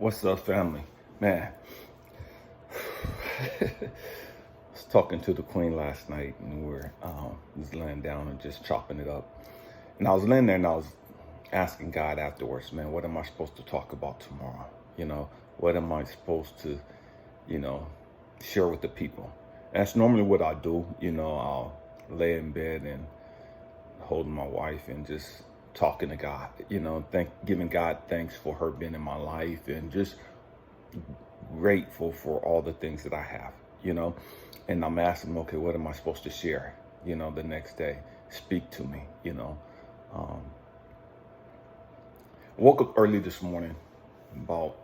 What's up, family? Man, I was talking to the queen last night, and we were just laying down and just chopping it up. And I was laying there and I was asking God afterwards, man, what am I supposed to talk about tomorrow? What am I supposed to, you know, share with the people? And that's normally what I do. I'll lay in bed and holding my wife and just talking to God, giving God thanks for her being in my life and just grateful for all the things that I have, and I'm asking, okay, what am I supposed to share, the next day? Speak to me, um, woke up early this morning, about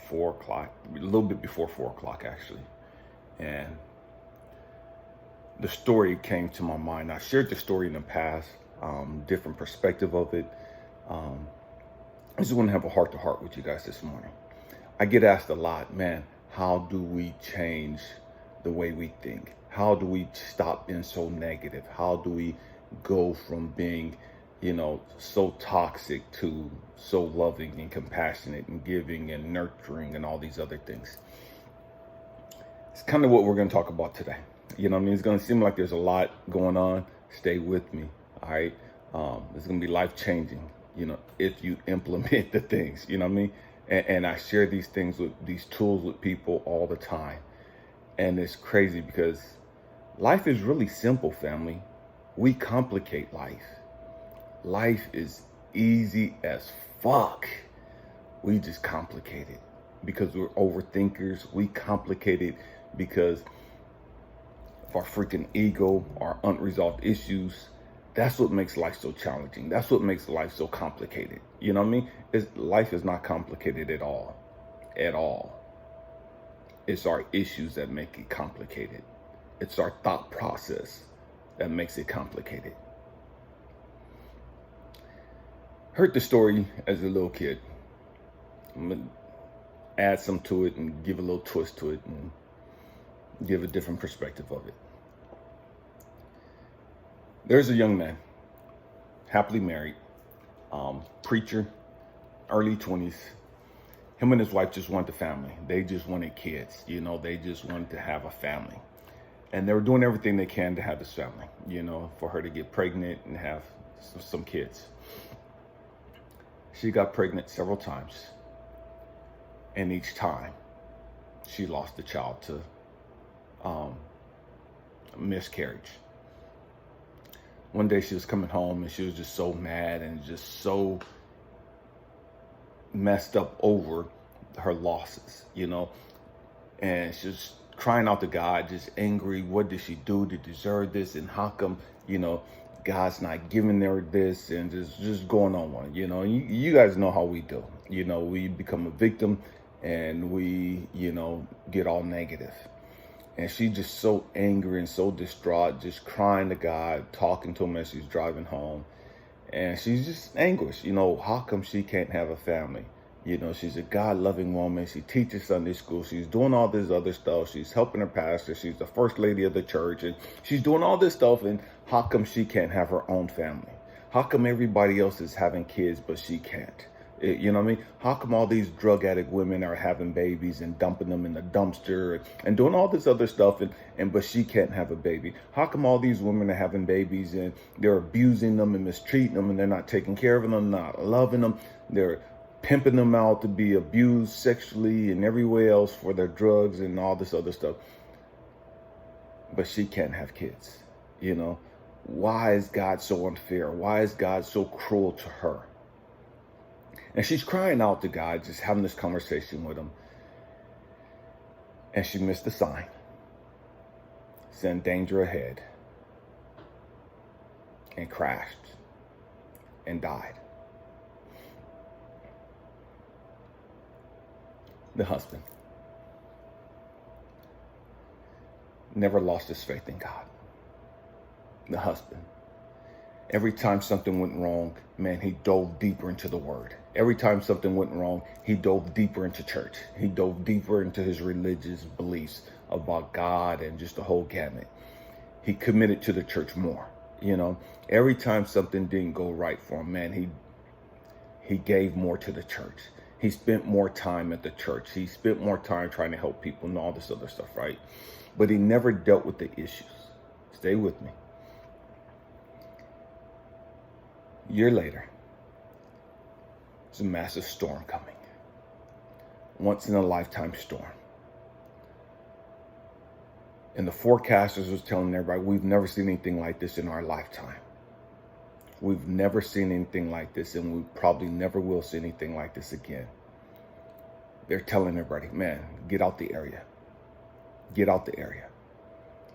4 o'clock, a little bit before 4 o'clock actually. And the story came to my mind. I shared the story in the past, different perspective of it. I just want to have a heart to heart with you guys this morning. I get asked a lot, man, how do we change the way we think? How do we stop being so negative? How do we go from being, so toxic to so loving and compassionate and giving and nurturing and all these other things? It's kind of what we're going to talk about today. It's going to seem like there's a lot going on. Stay with me, all right? It's going to be life-changing, if you implement the things, And I share these things these tools with people all the time. And it's crazy because life is really simple, family. We complicate life. Life is easy as fuck. We just complicate it because we're overthinkers. We complicate it because of our freaking ego, our unresolved issues. That's what makes life so challenging. That's what makes life so complicated. You know what I mean? Life is not complicated at all. At all. It's our issues that make it complicated. It's our thought process that makes it complicated. Heard the story as a little kid. I'm going to add some to it and give a little twist to it and give a different perspective of it. There's a young man, happily married, preacher, early 20s. Him and his wife just wanted a family. They just wanted kids, they just wanted to have a family. And they were doing everything they can to have this family, for her to get pregnant and have some kids. She got pregnant several times. And each time she lost the child to miscarriage. One day she was coming home and she was just so mad and just so messed up over her losses, and she's crying out to God, just angry. What did she do to deserve this? And how come, God's not giving her this? And just going on. You guys know how we do. We become a victim and we, get all negative. And she's just so angry and so distraught, just crying to God, talking to him as she's driving home. And she's just anguished, how come she can't have a family? She's a God-loving woman. She teaches Sunday school. She's doing all this other stuff. She's helping her pastor. She's the first lady of the church. And she's doing all this stuff. And how come she can't have her own family? How come everybody else is having kids, but she can't? You know what I mean? How come all these drug addict women are having babies and dumping them in the dumpster and doing all this other stuff, but she can't have a baby? How come all these women are having babies and they're abusing them and mistreating them and they're not taking care of them, not loving them? They're pimping them out to be abused sexually and everywhere else for their drugs and all this other stuff. But she can't have kids, Why is God so unfair? Why is God so cruel to her? And she's crying out to God, just having this conversation with him. And she missed the sign. Saying danger ahead. And crashed. And died. The husband never lost his faith in God. The husband. Every time something went wrong, man, he dove deeper into the word. Every time something went wrong, he dove deeper into church. He dove deeper into his religious beliefs about God and just the whole gamut. He committed to the church more. Every time something didn't go right for him, man, he gave more to the church. He spent more time at the church. He spent more time trying to help people and all this other stuff, right? But he never dealt with the issues. Stay with me. A year later, there's a massive storm coming. Once in a lifetime storm. And the forecasters was telling everybody, we've never seen anything like this in our lifetime. We've never seen anything like this, and we probably never will see anything like this again. They're telling everybody, man, get out the area. Get out the area.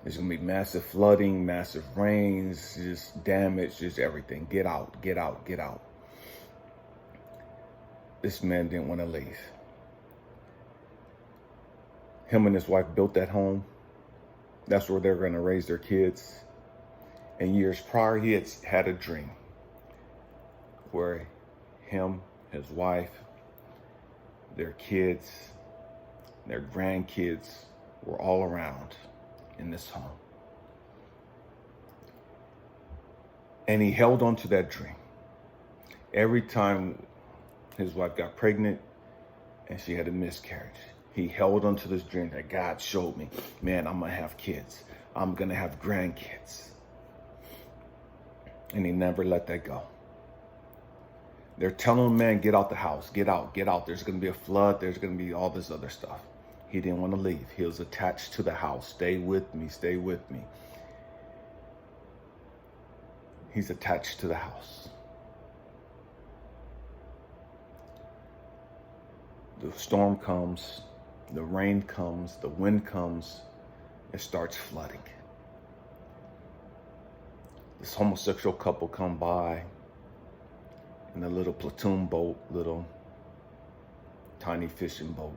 There's going to be massive flooding, massive rains, just damage, just everything. Get out, get out, get out. This man didn't want to leave. Him and his wife built that home. That's where they're going to raise their kids. And years prior, he had a dream where him, his wife, their kids, their grandkids were all around in this home. And he held on to that dream. Every time his wife got pregnant and she had a miscarriage, he held on to this dream that God showed me. Man, I'm going to have kids. I'm going to have grandkids. And he never let that go. They're telling him, man, get out the house. Get out, get out. There's going to be a flood. There's going to be all this other stuff. He didn't want to leave. He was attached to the house. Stay with me. Stay with me. He's attached to the house. The storm comes. The rain comes. The wind comes. It starts flooding. This homosexual couple come by in a little platoon boat, little tiny fishing boat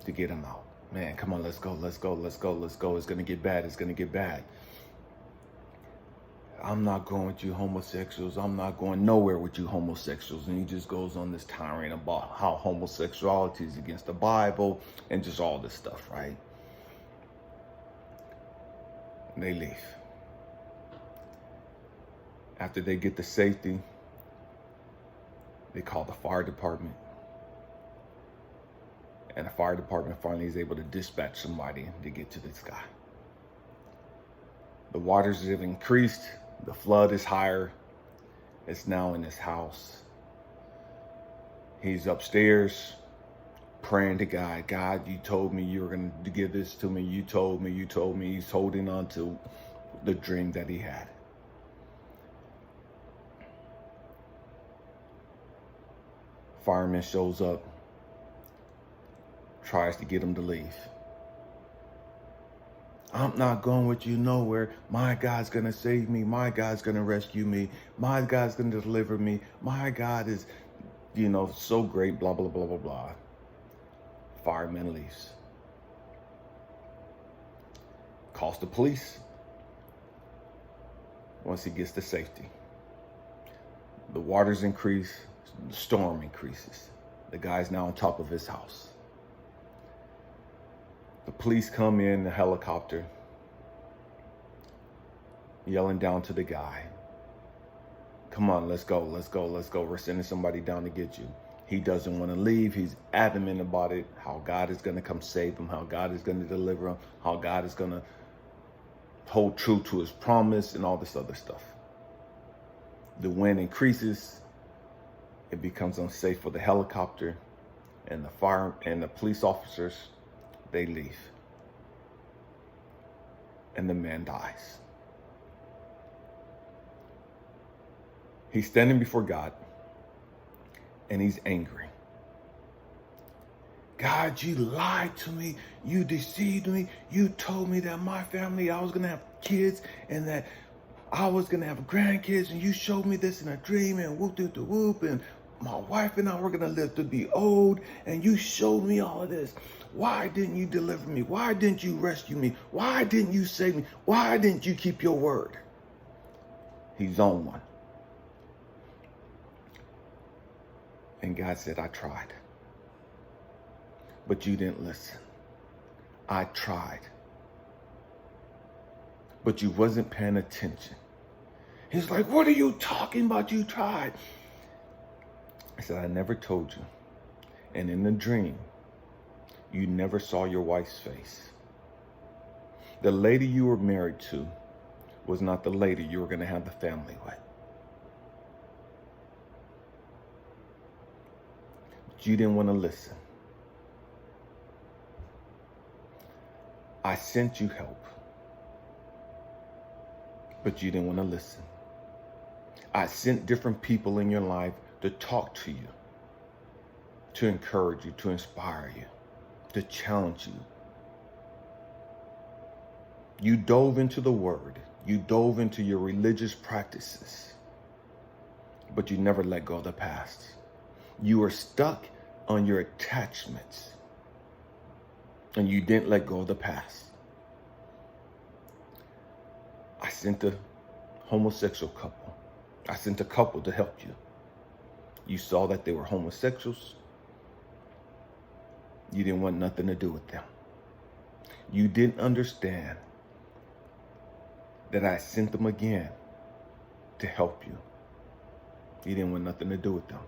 to get him out. Man, come on, let's go, let's go, let's go, let's go. It's going to get bad. It's going to get bad. I'm not going with you homosexuals. I'm not going nowhere with you homosexuals. And he just goes on this tirade about how homosexuality is against the Bible and just all this stuff, right? And they leave. After they get to safety, they call the fire department. And the fire department finally is able to dispatch somebody to get to this guy. The waters have increased. The flood is higher. It's now in his house. He's upstairs praying to God. God, you told me you were going to give this to me. You told me. He's holding on to the dream that he had. Fireman shows up, tries to get him to leave. I'm not going with you nowhere. My God's going to save me. My God's going to rescue me. My God's going to deliver me. My God is, so great, blah, blah, blah, blah, blah. Fireman leaves. Calls the police. Once he gets to safety. The waters increase. The storm increases. The guy's now on top of his house. The police come in the helicopter, yelling down to the guy, come on, let's go, let's go, let's go. We're sending somebody down to get you. He doesn't want to leave. He's adamant about it, how God is going to come save him, how God is going to deliver him, how God is going to hold true to his promise and all this other stuff. The wind increases. It becomes unsafe for the helicopter, and the fire and the police officers, they leave. And the man dies. He's standing before God, and he's angry. God, you lied to me. You deceived me. You told me that my family, I was going to have kids and that I was going to have grandkids, and you showed me this in a dream, and whoop, and my wife and I were going to live to be old, and you showed me all of this. Why didn't you deliver me? Why didn't you rescue me? Why didn't you save me? Why didn't you keep your word? He's on one. And God said, I tried. But you didn't listen. I tried. But you wasn't paying attention. He's like, what are you talking about? You tried. I said, I never told you And in the dream, you never saw your wife's face. The lady you were married to was not the lady you were going to have the family with. But you didn't want to listen. I sent you help, but you didn't want to listen. I sent different people in your life to talk to you, to encourage you, to inspire you, to challenge you. You dove into the word. You dove into your religious practices, but you never let go of the past. You were stuck on your attachments, and you didn't let go of the past. I sent a homosexual couple. I sent a couple to help you. You saw that they were homosexuals. You didn't want nothing to do with them. You didn't understand that I sent them again to help you. You didn't want nothing to do with them.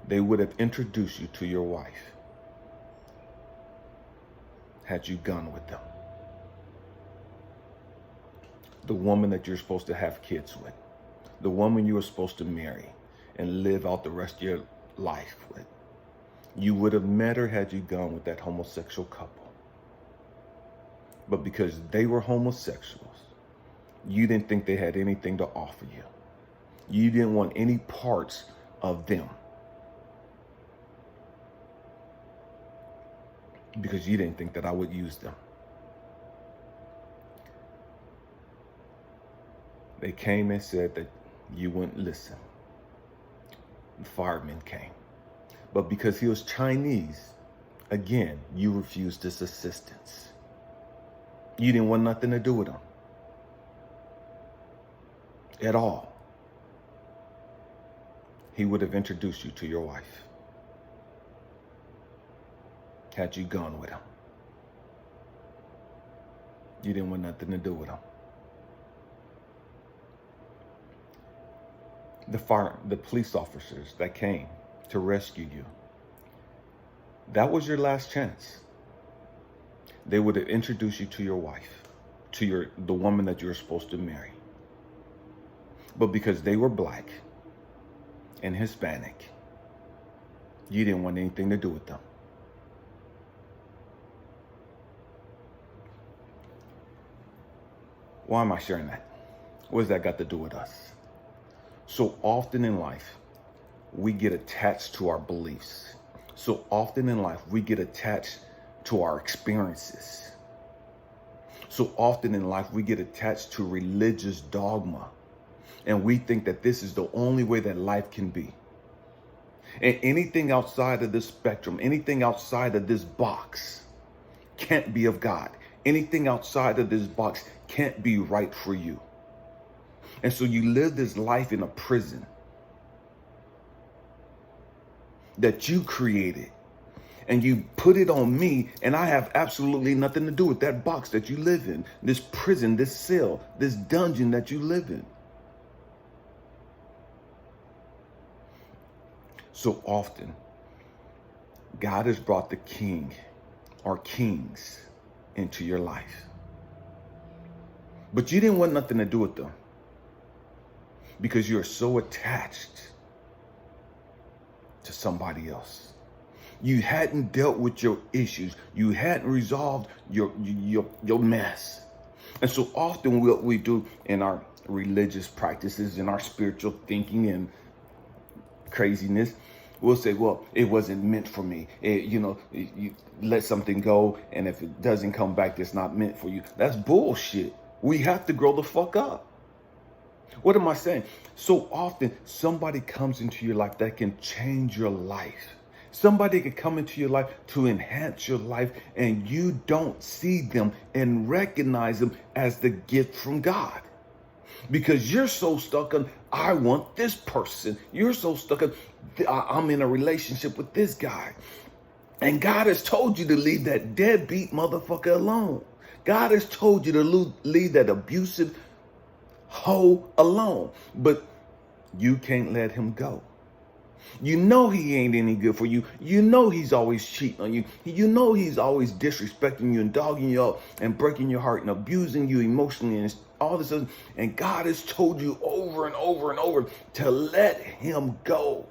They would have introduced you to your wife had you gone with them. The woman that you're supposed to have kids with. The woman you were supposed to marry and live out the rest of your life with. You would have met her had you gone with that homosexual couple. But because they were homosexuals, you didn't think they had anything to offer you. You didn't want any parts of them. Because you didn't think that I would use them. They came and said that you wouldn't listen. The fireman came. But because he was Chinese, again, you refused his assistance. You didn't want nothing to do with him. At all. He would have introduced you to your wife had you gone with him. You didn't want nothing to do with him. The police officers that came to rescue you, that was your last chance. They would have introduced you to your wife, to the woman that you were supposed to marry. But because they were black and Hispanic, you didn't want anything to do with them. Why am I sharing that? What has that got to do with us? So often in life, we get attached to our beliefs. So often in life, we get attached to our experiences. So often in life, we get attached to religious dogma. And we think that this is the only way that life can be. And anything outside of this spectrum, anything outside of this box can't be of God. Anything outside of this box can't be right for you. And so you live this life in a prison that you created. And you put it on me, and I have absolutely nothing to do with that box that you live in. This prison, this cell, this dungeon that you live in. So often, God has brought the king or kings into your life. But you didn't want nothing to do with them because you're so attached to somebody else. You hadn't dealt with your issues. You hadn't resolved your mess. And so often what we do in our religious practices, in our spiritual thinking and craziness, we'll say, well, it wasn't meant for me. You let something go, and if it doesn't come back, it's not meant for you. That's bullshit. We have to grow the fuck up. What am I saying? So often somebody comes into your life that can change your life. Somebody can come into your life to enhance your life, and you don't see them and recognize them as the gift from God. Because you're so stuck on, I want this person. You're so stuck on, I'm in a relationship with this guy. And God has told you to leave that deadbeat motherfucker alone. God has told you to leave that abusive hoe alone. But you can't let him go. You know he ain't any good for you. You know he's always cheating on you. You know he's always disrespecting you and dogging you up and breaking your heart and abusing you emotionally and all this other. And God has told you over and over and over to let him go.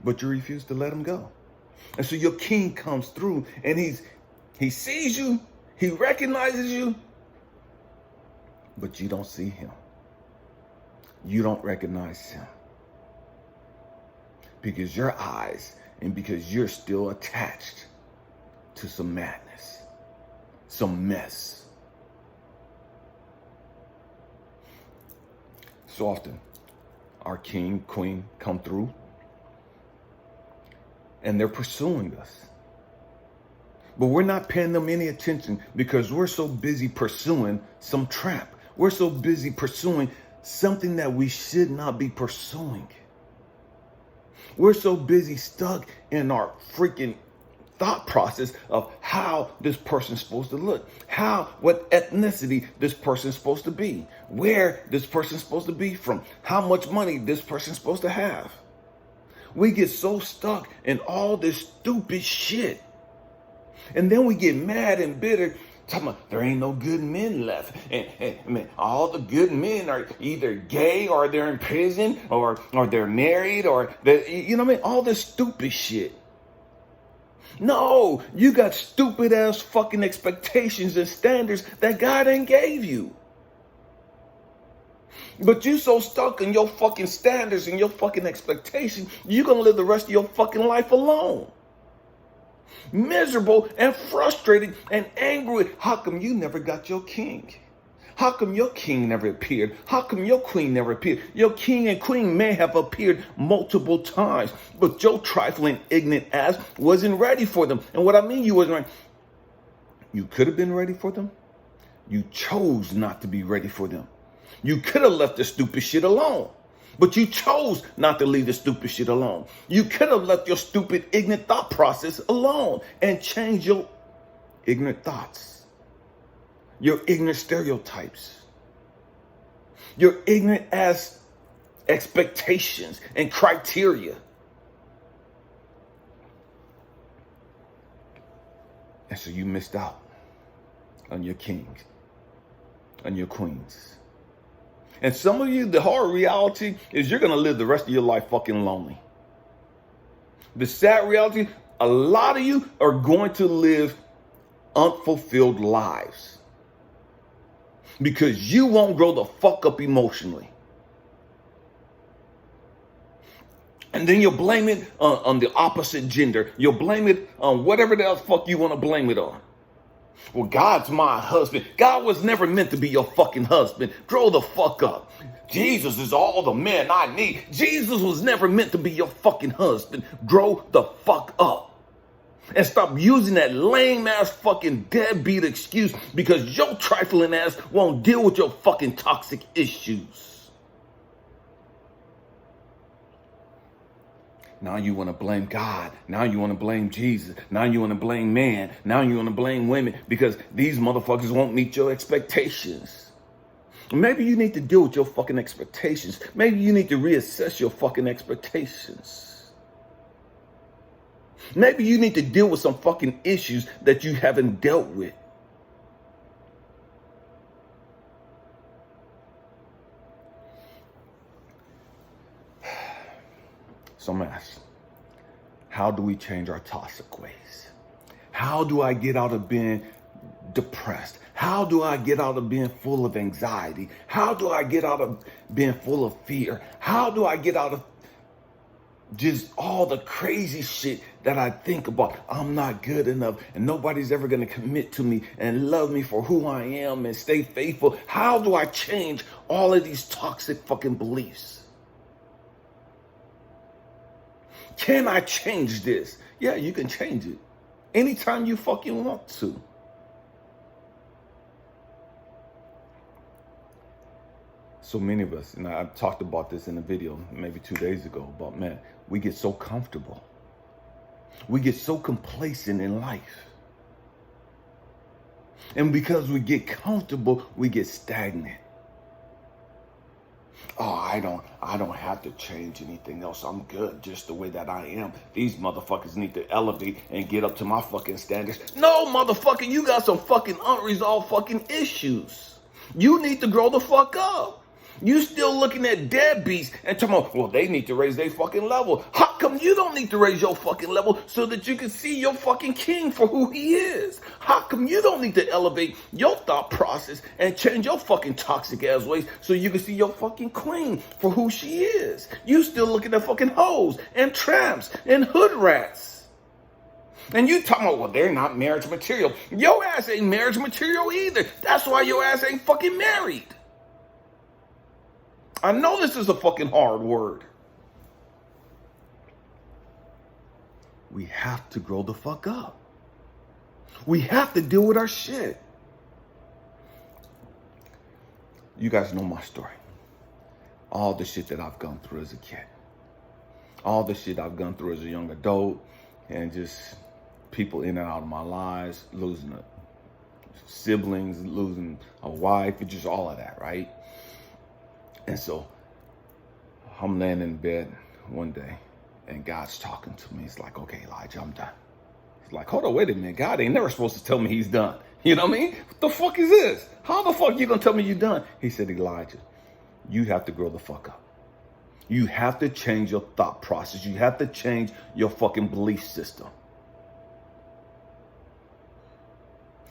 But you refuse to let him go. And so your king comes through and he sees you, he recognizes you, but you don't see him. You don't recognize him. Because your eyes and because you're still attached to some madness, some mess. So often, our king, queen come through and they're pursuing us. But we're not paying them any attention because we're so busy pursuing some trap. We're so busy pursuing something that we should not be pursuing. We're so busy stuck in our freaking thought process of how this person's supposed to look, what ethnicity this person's supposed to be, where this person's supposed to be from, how much money this person's supposed to have. We get so stuck in all this stupid shit. And then we get mad and bitter, talking about there ain't no good men left. And man, all the good men are either gay or they're in prison or they're married or you know what I mean? All this stupid shit. No, you got stupid ass fucking expectations and standards that God ain't gave you. But you so stuck in your fucking standards and your fucking expectations, you're gonna live the rest of your fucking life alone. Miserable and frustrated and angry. How come you never got your king? How come your king never appeared? How come your queen never appeared? Your king and queen may have appeared multiple times, but your trifling, ignorant ass wasn't ready for them. And what I mean you wasn't ready, you could have been ready for them. You chose not to be ready for them. You could have left the stupid shit alone. But you chose not to leave the stupid shit alone. You could have left your stupid, ignorant thought process alone and changed your ignorant thoughts, your ignorant stereotypes, your ignorant ass expectations and criteria. And so you missed out on your kings, on your queens. And some of you, the hard reality is you're going to live the rest of your life fucking lonely. The sad reality, a lot of you are going to live unfulfilled lives because you won't grow the fuck up emotionally. And then you'll blame it on the opposite gender. You'll blame it on whatever the fuck you want to blame it on. Well, God's my husband. God was never meant to be your fucking husband. Grow the fuck up. Jesus is all the man I need. Jesus was never meant to be your fucking husband. Grow the fuck up. And stop using that lame ass fucking deadbeat excuse because your trifling ass won't deal with your fucking toxic issues. Now you want to blame God. Now you want to blame Jesus. Now you want to blame man. Now you want to blame women because these motherfuckers won't meet your expectations. Maybe you need to deal with your fucking expectations. Maybe you need to reassess your fucking expectations. Maybe you need to deal with some fucking issues that you haven't dealt with. So I'm asked, how do we change our toxic ways? How do I get out of being depressed? How do I get out of being full of anxiety? How do I get out of being full of fear? How do I get out of just all the crazy shit that I think about? I'm not good enough and nobody's ever going to commit to me and love me for who I am and stay faithful. How do I change all of these toxic fucking beliefs? Can I change this? Yeah, you can change it anytime you fucking want to. So many of us, and I talked about this in a video maybe 2 days ago, about, man, we get so comfortable. We get so complacent in life. And because we get comfortable, we get stagnant. Oh, I don't have to change anything else. I'm good just the way that I am. These motherfuckers need to elevate and get up to my fucking standards. No, motherfucker, you got some fucking unresolved fucking issues. You need to grow the fuck up. You still looking at deadbeats and talking about, well, they need to raise their fucking level. How come you don't need to raise your fucking level so that you can see your fucking king for who he is? How come you don't need to elevate your thought process and change your fucking toxic ass ways so you can see your fucking queen for who she is? You still looking at fucking hoes and tramps and hood rats. And you talking about, well, they're not marriage material. Your ass ain't marriage material either. That's why your ass ain't fucking married. I know this is a fucking hard word. We have to grow the fuck up. We have to deal with our shit. You guys know my story. All the shit that I've gone through as a kid. All the shit I've gone through as a young adult. And just people in and out of my lives. Losing siblings, losing a wife. Just all of that, right? And so I'm laying in bed one day and God's talking to me. He's like, okay, Elijah, I'm done. He's like, hold on, wait a minute. God ain't never supposed to tell me he's done. You know what I mean? What the fuck is this? How the fuck you gonna tell me you're done? He said, Elijah, you have to grow the fuck up. You have to change your thought process. You have to change your fucking belief system.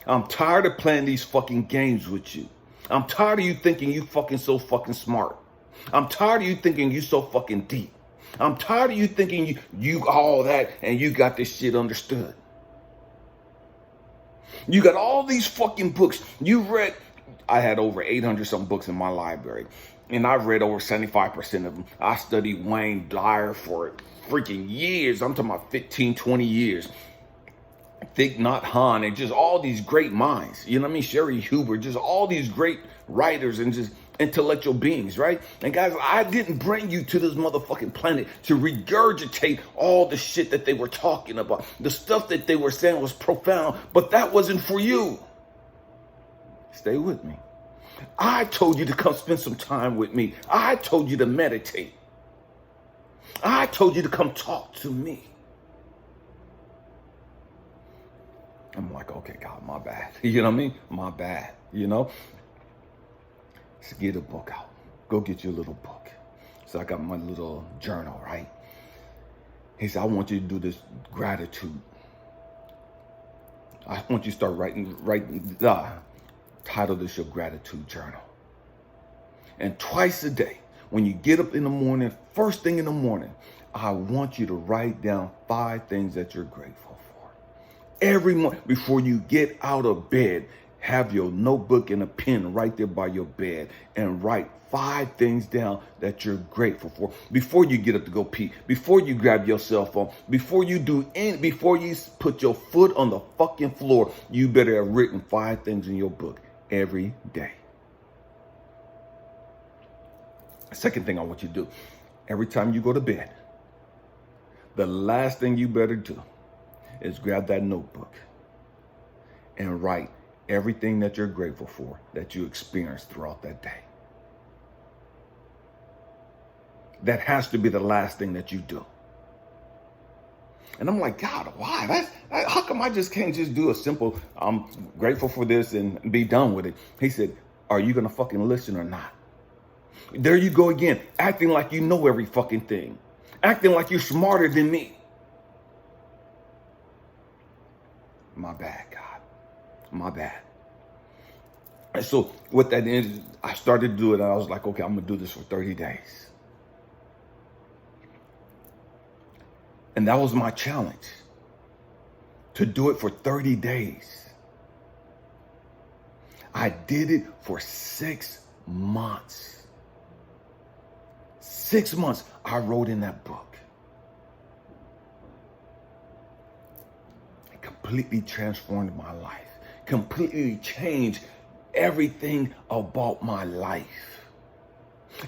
I'm tired of playing these fucking games with you. I'm tired of you thinking you fucking so fucking smart. I'm tired of you thinking you so fucking deep. I'm tired of you thinking you all that and you got this shit understood. You got all these fucking books. You read, I had over 800 some books in my library. And I've read over 75% of them. I studied Wayne Dyer for freaking years. I'm talking about 15, 20 years. Thich Nhat Hanh and just all these great minds, you know what I mean? Sherry Huber, just all these great writers and just intellectual beings, right? And guys, I didn't bring you to this motherfucking planet to regurgitate all the shit that they were talking about. The stuff that they were saying was profound, but that wasn't for you. Stay with me. I told you to come spend some time with me. I told you to meditate. I told you to come talk to me. I'm like, okay, God, my bad. You know what I mean? My bad, you know? So get a book out. Go get your little book. So I got my little journal, right? He said, I want you to do this gratitude. I want you to start writing title this your gratitude journal. And twice a day, when you get up in the morning, first thing in the morning, I want you to write down 5 things that you're grateful for. Every morning, before you get out of bed, have your notebook and a pen right there by your bed and write 5 things down that you're grateful for. Before you get up to go pee, before you grab your cell phone, before you put your foot on the fucking floor, you better have written 5 things in your book every day. Second thing I want you to do, every time you go to bed, the last thing you better do is grab that notebook and write everything that you're grateful for that you experienced throughout that day. That has to be the last thing that you do. And I'm like, God, why? How come I just can't just do a simple, I'm grateful for this and be done with it? He said, are you going to fucking listen or not? There you go again, acting like you know every fucking thing. Acting like you're smarter than me. My bad, God. My bad. And so what that is, I started to do it and I was like, okay, I'm going to do this for 30 days. And that was my challenge, to do it for 30 days. I did it for 6 months. 6 months I wrote in that book. It completely transformed my life, completely changed everything about my life.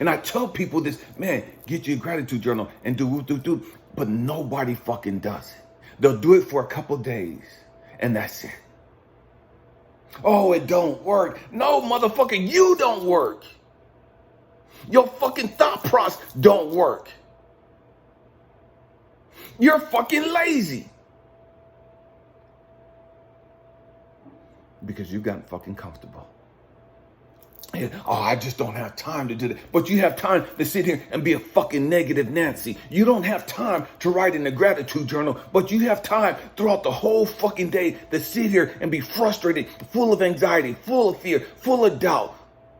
And I tell people this, man, get your gratitude journal and do, but nobody fucking does it. They'll do it for a couple days and that's it. Oh, it don't work. No, motherfucker, you don't work. Your fucking thought process don't work. You're fucking lazy. Because you've gotten fucking comfortable. And, I just don't have time to do that. But you have time to sit here and be a fucking negative Nancy. You don't have time to write in the gratitude journal, but you have time throughout the whole fucking day to sit here and be frustrated, full of anxiety, full of fear, full of doubt,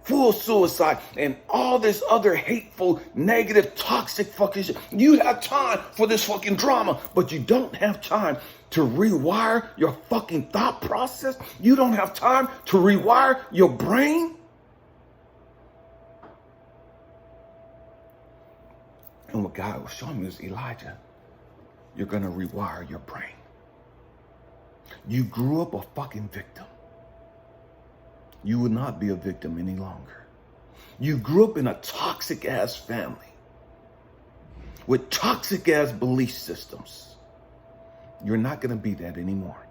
full of suicide, and all this other hateful, negative, toxic fucking shit. You have time for this fucking drama, but you don't have time to rewire your fucking thought process. You don't have time to rewire your brain. And what God was showing me was, Elijah, you're going to rewire your brain. You grew up a fucking victim. You will not be a victim any longer. You grew up in a toxic ass family with toxic ass belief systems. You're not going to be that anymore.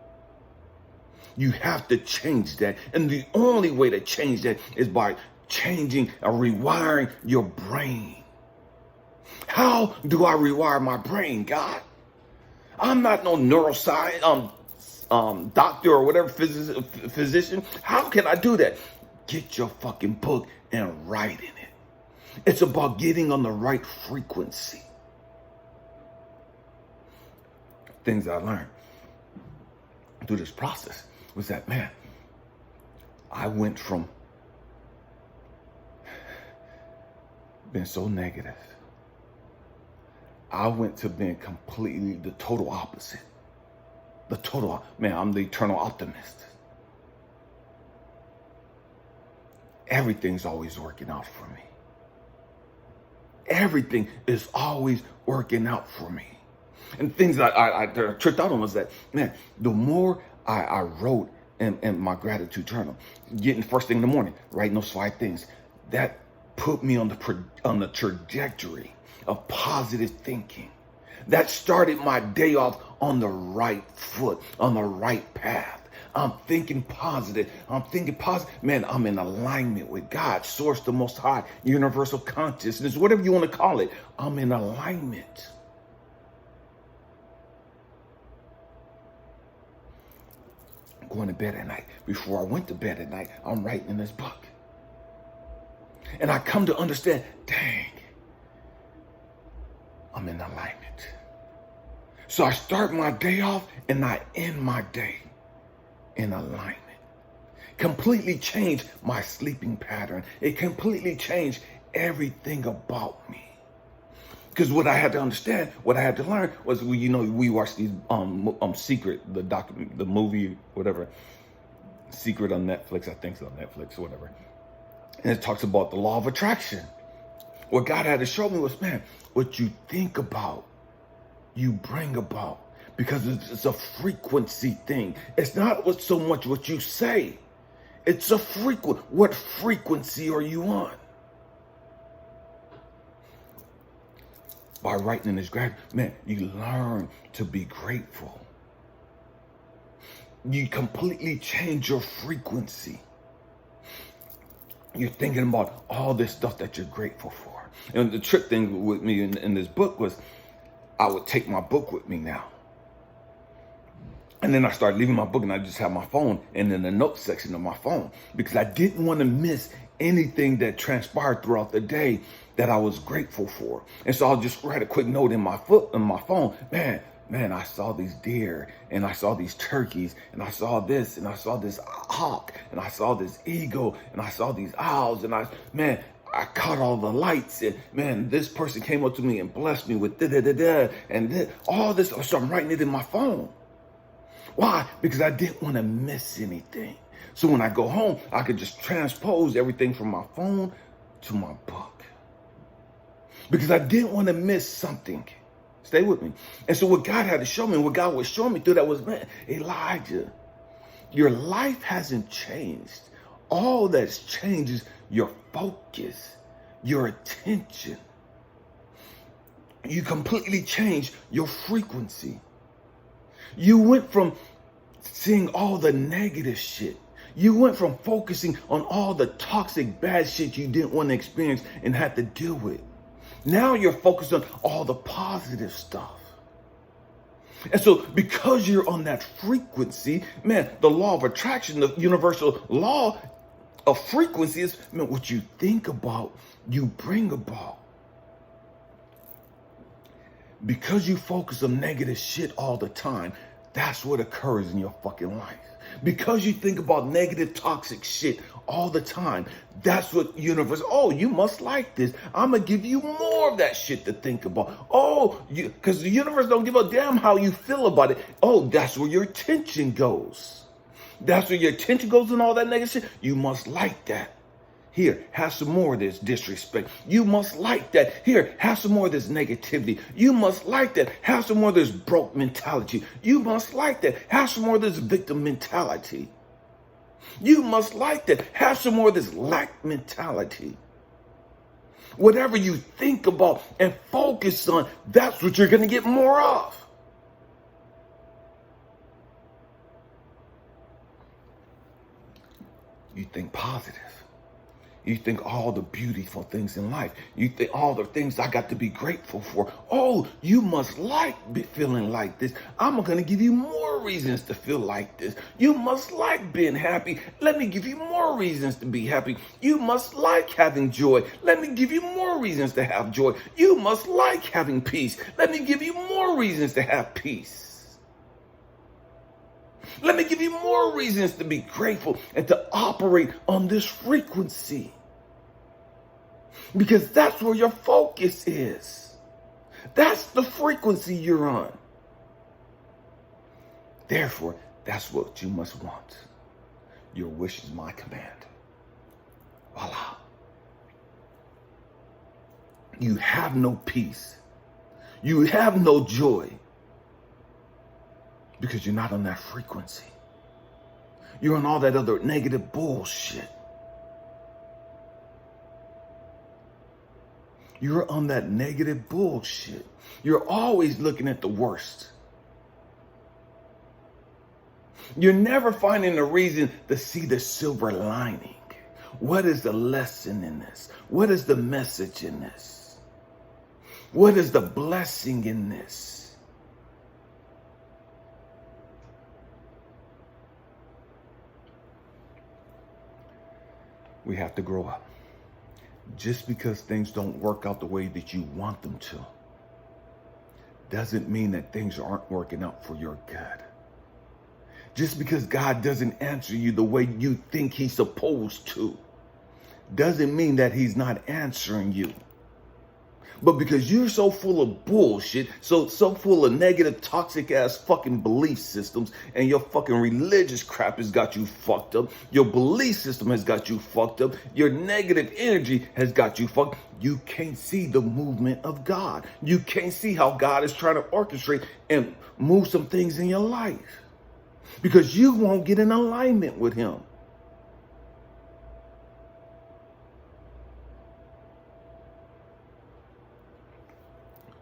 You have to change that. And the only way to change that is by changing or rewiring your brain. How do I rewire my brain, God? I'm not no neuroscience doctor or whatever physician. How can I do that? Get your fucking book and write in it. It's about getting on the right frequency. Things I learned through this process was that, man, I went from being so negative. I went to being completely the total opposite. I'm the eternal optimist. Everything's always working out for me. Everything is always working out for me. And things that I tripped out on was that, man, the more I wrote in my gratitude journal, getting first thing in the morning, writing those 5 things, that put me on the trajectory of positive thinking. That started my day off on the right foot, on the right path. I'm thinking positive. Man, I'm in alignment with God, source, the most high, universal consciousness, whatever you want to call it. I'm in alignment. Going to bed at night. Before I went to bed at night, I'm writing in this book. And I come to understand, dang, I'm in alignment. So I start my day off and I end my day in alignment. Completely changed my sleeping pattern. It completely changed everything about me. Because what I had to understand, what I had to learn was, we watched these Secret, the movie, whatever, Secret on Netflix, I think it's on Netflix or whatever. And it talks about the law of attraction. What God had to show me was, man, what you think about, you bring about. Because it's a frequency thing. It's not so much what you say. It's a what frequency are you on? By writing in this gratitude, man, you learn to be grateful. You completely change your frequency. You're thinking about all this stuff that you're grateful for. And the trick thing with me in this book was I would take my book with me now. And then I started leaving my book and I just have my phone and in the notes section of my phone because I didn't want to miss anything that transpired throughout the day that I was grateful for. And so I'll just write a quick note in my phone. Man, I saw these deer and I saw these turkeys and I saw this and I saw this hawk and I saw this eagle and I saw these owls and I caught all the lights and man, this person came up to me and blessed me with da-da-da-da and all this. So I'm writing it in my phone. Why? Because I didn't want to miss anything. So when I go home, I could just transpose everything from my phone to my book. Because I didn't want to miss something. Stay with me. And so what God had to show me, what God was showing me through that was, man, Elijah, your life hasn't changed. All that's changed is your focus, your attention. You completely changed your frequency. You went from seeing all the negative shit. You went from focusing on all the toxic bad shit you didn't want to experience and had to deal with. Now you're focused on all the positive stuff. And so because you're on that frequency, man, the law of attraction, the universal law of frequency is, man, what you think about, you bring about. Because you focus on negative shit all the time, that's what occurs in your fucking life. Because you think about negative, toxic shit all the time, that's what universe, oh, you must like this. I'm going to give you more of that shit to think about. Oh, because the universe don't give a damn how you feel about it. Oh, that's where your attention goes. That's where your attention goes and all that negative shit. You must like that. Here, have some more of this disrespect. You must like that. Here, have some more of this negativity. You must like that. Have some more of this broke mentality. You must like that. Have some more of this victim mentality. You must like that. Have some more of this lack mentality. Whatever you think about and focus on, that's what you're going to get more of. You think positive. You think all the beautiful things in life. You think all the things I got to be grateful for. Oh, you must like feeling like this. I'm going to give you more reasons to feel like this. You must like being happy. Let me give you more reasons to be happy. You must like having joy. Let me give you more reasons to have joy. You must like having peace. Let me give you more reasons to have peace. Let me give you more reasons to be grateful and to operate on this frequency. Because that's where your focus is. That's the frequency you're on. Therefore, that's what you must want. Your wish is my command. Voila. You have no peace. You have no joy. Because you're not on that frequency. You're on all that other negative bullshit. You're on that negative bullshit. You're always looking at the worst. You're never finding a reason to see the silver lining. What is the lesson in this? What is the message in this? What is the blessing in this? We have to grow up. Just because things don't work out the way that you want them to doesn't mean that things aren't working out for your good. Just because God doesn't answer you the way you think he's supposed to doesn't mean that he's not answering you. But because you're so full of bullshit, so full of negative, toxic ass fucking belief systems, and your fucking religious crap has got you fucked up, your belief system has got you fucked up, your negative energy has got you fucked, you can't see the movement of God. You can't see how God is trying to orchestrate and move some things in your life. Because you won't get in alignment with him.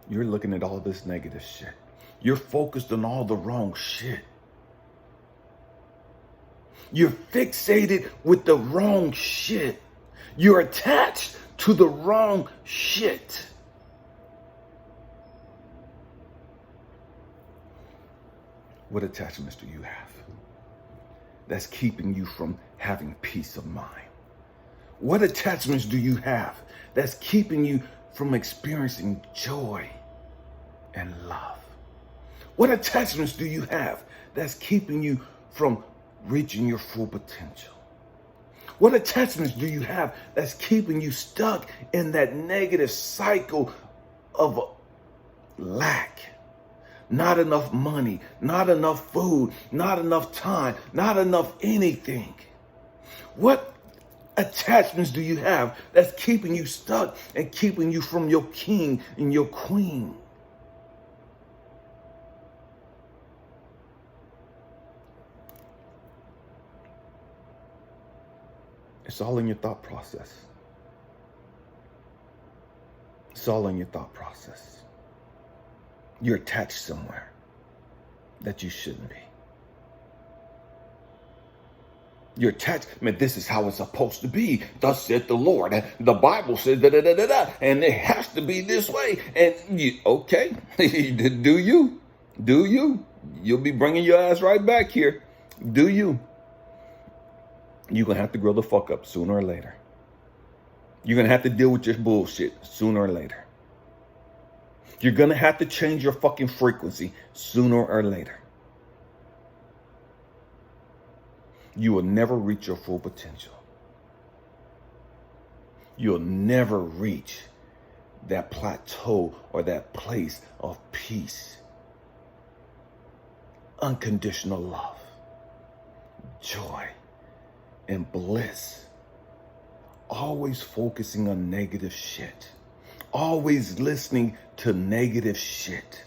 You're looking at all this negative shit. You're focused on all the wrong shit. You're fixated with the wrong shit. You're attached to the wrong shit. What attachments do you have that's keeping you from having peace of mind? What attachments do you have that's keeping you from experiencing joy and love? What attachments do you have that's keeping you from reaching your full potential? What attachments do you have that's keeping you stuck in that negative cycle of lack? Not enough money, not enough food, not enough time, not enough anything. What attachments do you have that's keeping you stuck and keeping you from your king and your queen? It's all in your thought process. It's all in your thought process. You're attached somewhere that you shouldn't be. You're attached. Man, this is how it's supposed to be. Thus said the Lord. The Bible says da da da da da, and it has to be this way. And you, okay, do you? Do you? You'll be bringing your ass right back here. Do you? You're gonna have to grow the fuck up sooner or later. You're gonna have to deal with your bullshit sooner or later. You're gonna have to change your fucking frequency sooner or later. You will never reach your full potential. You'll never reach that plateau or that place of peace, unconditional love, joy, and bliss. Always focusing on negative shit. Always listening to negative shit.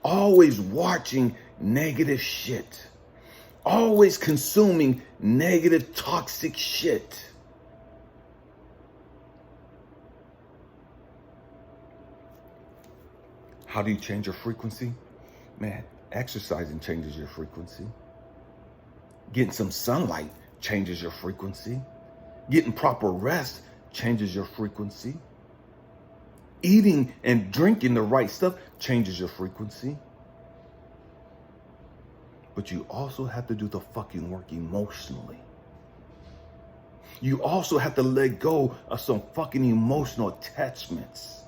Always watching negative shit. Always consuming negative, toxic shit. How do you change your frequency? Man, exercising changes your frequency. Getting some sunlight changes your frequency. Getting proper rest changes your frequency. Eating and drinking the right stuff changes your frequency. But you also have to do the fucking work emotionally. You also have to let go of some fucking emotional attachments.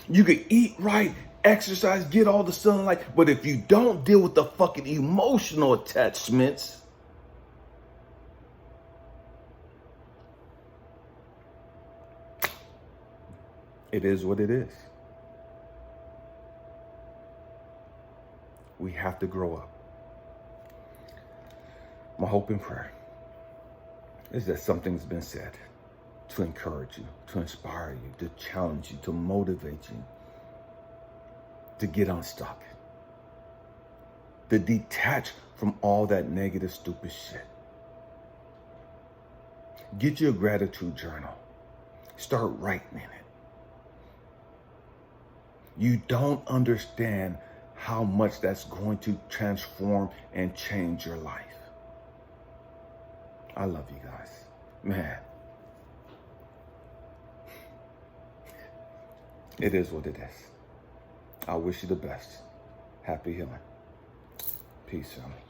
You can eat right, exercise, get all the sunlight, but if you don't deal with the fucking emotional attachments, it is what it is. We have to grow up. My hope and prayer is that something's been said to encourage you, to inspire you, to challenge you, to motivate you, to get unstuck, to detach from all that negative, stupid shit. Get your gratitude journal. Start writing in it. You don't understand how much that's going to transform and change your life. I love you guys. Man, it is what it is. I wish you the best. Happy healing. Peace, family.